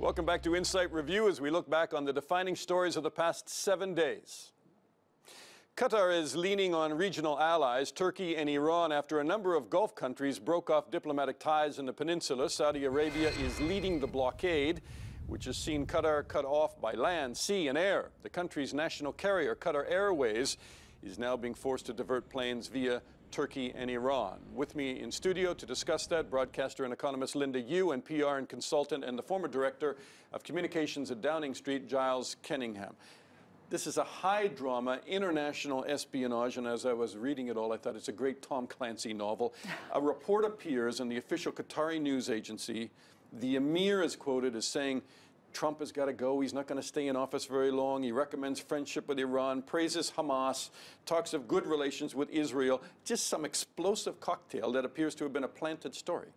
Welcome back to Insight Review as we look back on the defining stories of the past 7 days. Qatar is leaning on regional allies, Turkey and Iran, after a number of Gulf countries broke off diplomatic ties in the peninsula. Saudi Arabia is leading the blockade, which has seen Qatar cut off by land, sea, and air. The country's national carrier, Qatar Airways, is now being forced to divert planes via Turkey and Iran. With me in studio to discuss that, broadcaster and economist Yeuh and PR and consultant and the former director of communications at Downing Street, Giles Kenningham. This is a high drama, international espionage, and as I was reading it all, I thought it's a great Tom Clancy novel. A report appears in the official Qatari news agency. The emir is quoted as saying, Trump has got to go. He's not going to stay in office very long. He recommends friendship with Iran, praises Hamas, talks of good relations with Israel. Just some explosive cocktail that appears to have been a planted story.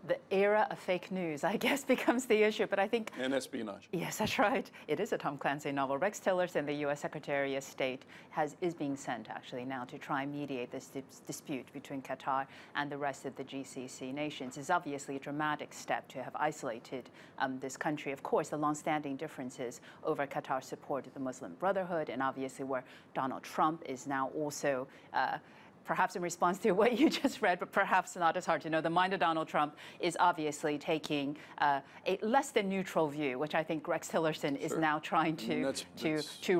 The era of fake news, I guess, becomes the issue. But I think... And espionage. Yes, that's right. It is a Tom Clancy novel. Rex Tillerson, the U.S. Secretary of State, is being sent, actually, now to try and mediate this dispute between Qatar and the rest of the GCC nations. It's obviously a dramatic step to have isolated this country. Of course, the long-standing differences over Qatar's support of the Muslim Brotherhood, and obviously where Donald Trump is now also... perhaps in response to what you just read, but perhaps not, as hard to know. The mind of Donald Trump is obviously taking a less than neutral view, which I think Rex Tillerson is now trying to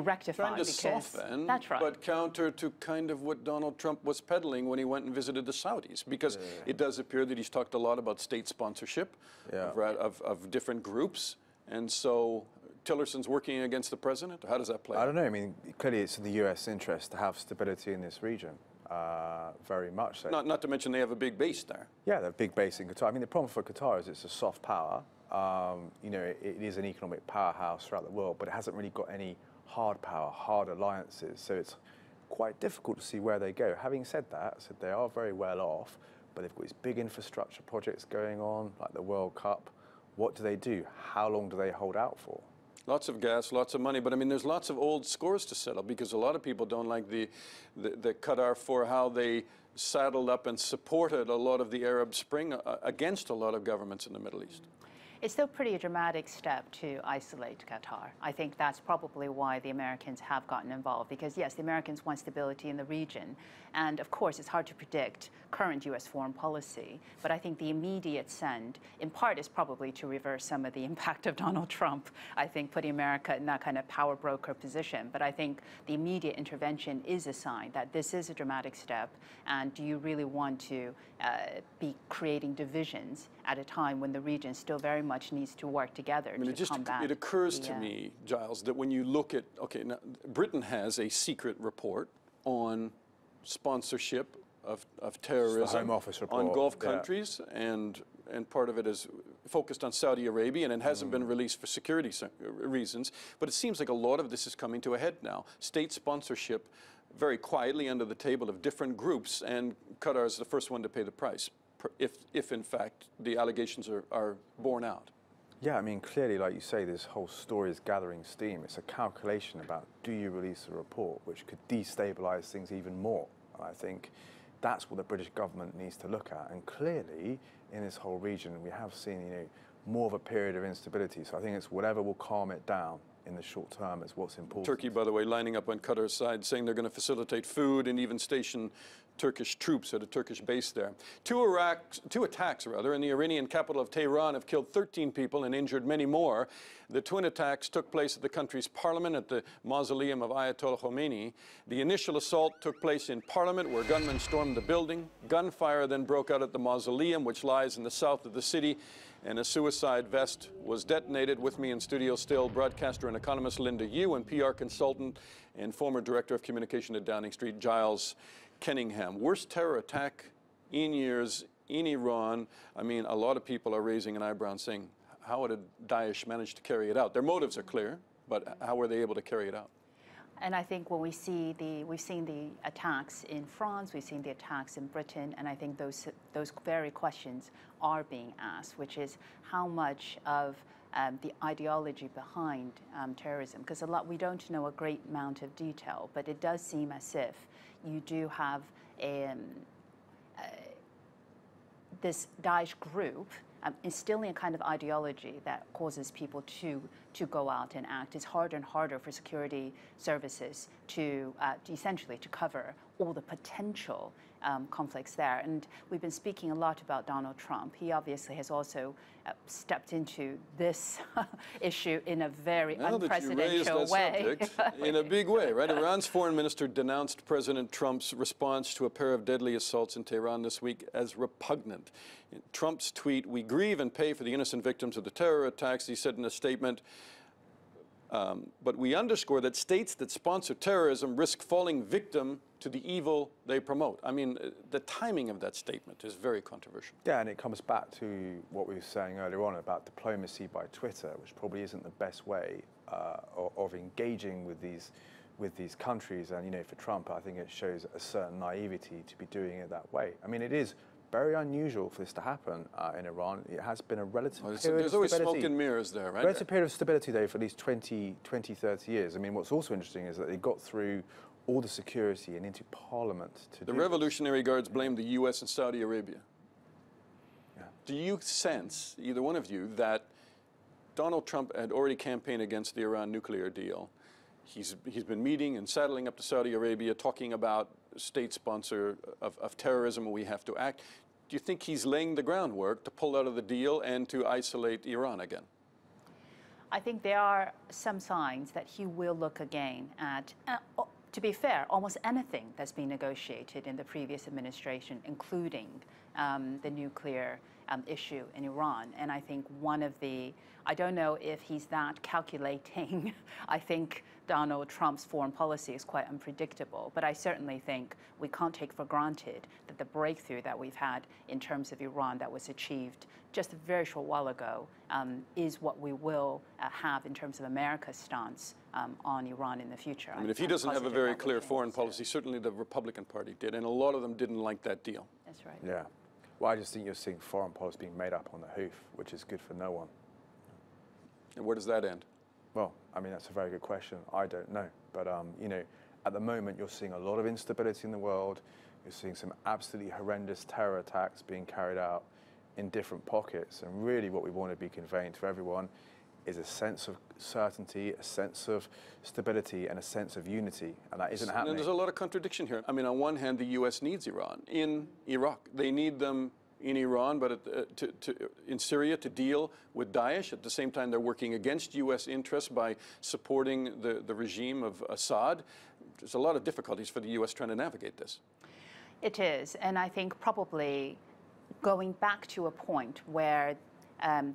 rectify. Trying to soften, that's right. But counter to kind of what Donald Trump was peddling when he went and visited the Saudis, because it does appear that he's talked a lot about state sponsorship of different groups, and so Tillerson's working against the president. How does that play? I don't know. I mean, clearly it's in the U.S. interest to have stability in this region. Very much so. Not to mention they have a big base there. Yeah, they have a big base in Qatar. I mean, the problem for Qatar is it's a soft power. You know, it is an economic powerhouse throughout the world, but it hasn't really got any hard power, hard alliances. So it's quite difficult to see where they go. Having said that, they are very well off, but they've got these big infrastructure projects going on, like the World Cup. What do? How long do they hold out for? Lots of gas, lots of money, but I mean, there's lots of old scores to settle because a lot of people don't like the Qatar for how they saddled up and supported a lot of the Arab Spring against a lot of governments in the Middle East. It's still pretty a dramatic step to isolate Qatar. I think that's probably why the Americans have gotten involved, because yes, the Americans want stability in the region. And of course, it's hard to predict current U.S. foreign policy. But I think the immediate send, in part, is probably to reverse some of the impact of Donald Trump, I think, putting America in that kind of power broker position. But I think the immediate intervention is a sign that this is a dramatic step. And do you really want to be creating divisions at a time when the region still very much needs to work together to combat? It occurs to me, Giles, that when you look at, okay, now Britain has a secret report on sponsorship of terrorism Home Office report on Gulf countries, and part of it is focused on Saudi Arabia, and it hasn't been released for security reasons. But it seems like a lot of this is coming to a head now. State sponsorship, very quietly under the table of different groups, and Qatar is the first one to pay the price, if in fact the allegations are borne out. Yeah, I mean, clearly, like you say, this whole story is gathering steam. It's a calculation about, do you release a report, which could destabilize things even more? And I think that's what the British government needs to look at. And clearly, in this whole region, we have seen, you know, more of a period of instability. So I think it's whatever will calm it down in the short term is what's important. Turkey, by the way, lining up on Qatar's side, saying they're going to facilitate food and even station Turkish troops at a Turkish base there. Two attacks in the Iranian capital of Tehran have killed 13 people and injured many more. The twin attacks took place at the country's parliament at the mausoleum of Ayatollah Khomeini. The initial assault took place in parliament, where gunmen stormed the building. Gunfire then broke out at the mausoleum, which lies in the south of the city, and a suicide vest was detonated. With me in studio still, broadcaster and economist Yeuh and PR consultant and former director of communication at Downing Street, Giles Kenningham. Worst terror attack in years in Iran. I mean, a lot of people are raising an eyebrow and saying, how did Daesh manage to carry it out? Their motives are clear, but how were they able to carry it out? And I think when we've seen the attacks in France, we've seen the attacks in Britain, and I think those very questions are being asked, which is how much of the ideology behind terrorism, because we don't know a great amount of detail, but it does seem as if you do have this Daesh group instilling a kind of ideology that causes people to go out and act. It's harder and harder for security services to essentially to cover all the potential conflicts there. And we've been speaking a lot about Donald Trump. He obviously has also stepped into this issue in a very unprecedented way. In a big way, right? Iran's foreign minister denounced President Trump's response to a pair of deadly assaults in Tehran this week as repugnant. In Trump's tweet, "We grieve and pay for the innocent victims of the terror attacks," he said in a statement, but we underscore that states that sponsor terrorism risk falling victim to the evil they promote. I mean, the timing of that statement is very controversial. Yeah, and it comes back to what we were saying earlier on about diplomacy by Twitter, which probably isn't the best way of engaging with these countries. And, you know, for Trump, I think it shows a certain naivety to be doing it that way. I mean, it is very unusual for this to happen in Iran. It has been a relative period of stability. There's always smoke and mirrors there, right? Relative period of stability, though, for at least 20, 30 years. I mean, what's also interesting is that they got through all the security and into parliament to The Revolutionary Guards blamed the U.S. and Saudi Arabia. Yeah. Do you sense, either one of you, that Donald Trump had already campaigned against the Iran nuclear deal? He's been meeting and saddling up to Saudi Arabia, talking about state sponsor of terrorism, and we have to act. Do you think he's laying the groundwork to pull out of the deal and to isolate Iran again? I think there are some signs that he will look again at, to be fair, almost anything that's been negotiated in the previous administration, including the nuclear issue in Iran. And I think one of the, I don't know if he's that calculating. I think Donald Trump's foreign policy is quite unpredictable, but I certainly think we can't take for granted that the breakthrough that we've had in terms of Iran that was achieved just a very short while ago is what we will have in terms of America's stance on Iran in the future. I mean, if he doesn't have a very clear foreign policy, certainly the Republican Party did, and a lot of them didn't like that deal. That's right. Yeah. Well, I just think you're seeing foreign policy being made up on the hoof, which is good for no one. And where does that end? Well, I mean, that's a very good question. I don't know. But, you know, at the moment, you're seeing a lot of instability in the world. You're seeing some absolutely horrendous terror attacks being carried out in different pockets. And really what we want to be conveying to everyone is a sense of certainty, a sense of stability, and a sense of unity. And that isn't happening. And there's a lot of contradiction here. I mean, on one hand, the U.S. needs Iran in Iraq. They need them in Iran, but in Syria to deal with Daesh. At the same time, they're working against U.S. interests by supporting the regime of Assad. There's a lot of difficulties for the U.S. trying to navigate this. It is, and I think probably going back to a point where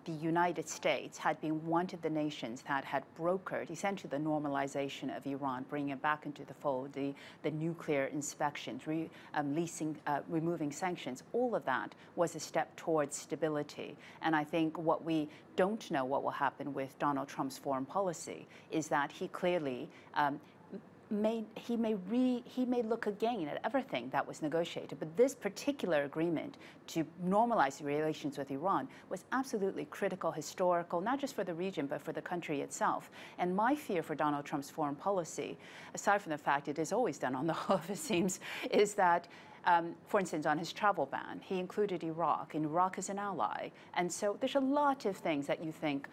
the United States had been one of the nations that had brokered essentially the normalization of Iran, bringing it back into the fold, the nuclear inspections, removing sanctions. All of that was a step towards stability. And I think what we don't know what will happen with Donald Trump's foreign policy is that he clearly he may look again at everything that was negotiated, but this particular agreement to normalize relations with Iran was absolutely critical, historical, not just for the region, but for the country itself. And my fear for Donald Trump's foreign policy, aside from the fact it is always done on the hoof, it seems, is that for instance, on his travel ban, he included Iraq, and Iraq is an ally. And so there's a lot of things that you think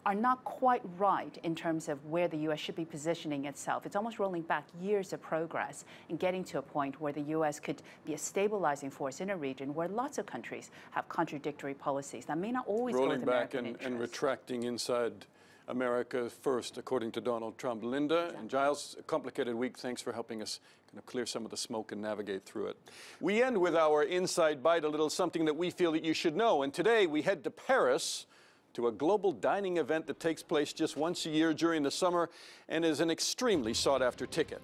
are not quite right in terms of where the U.S. should be positioning itself. It's almost rolling back years of progress and getting to a point where the U.S. could be a stabilizing force in a region where lots of countries have contradictory policies that may not always go with American interests. And retracting inside America first, according to Donald Trump. Linda and Giles, a complicated week. Thanks for helping us kind of clear some of the smoke and navigate through it. We end with our Inside Bite, a little something that we feel that you should know. And today we head to Paris to a global dining event that takes place just once a year during the summer and is an extremely sought-after ticket.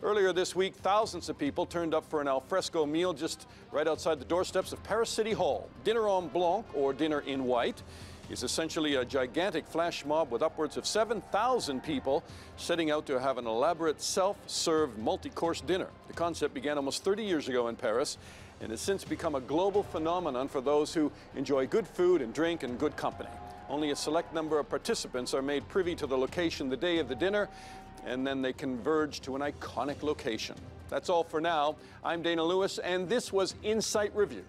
Earlier this week, thousands of people turned up for an alfresco meal just right outside the doorsteps of Paris City Hall. Dinner en blanc, or dinner in white, is essentially a gigantic flash mob with upwards of 7,000 people setting out to have an elaborate self-served multi-course dinner. The concept began almost 30 years ago in Paris and has since become a global phenomenon for those who enjoy good food and drink and good company. Only a select number of participants are made privy to the location the day of the dinner, and then they converge to an iconic location. That's all for now. I'm Dana Lewis, and this was Insight Review.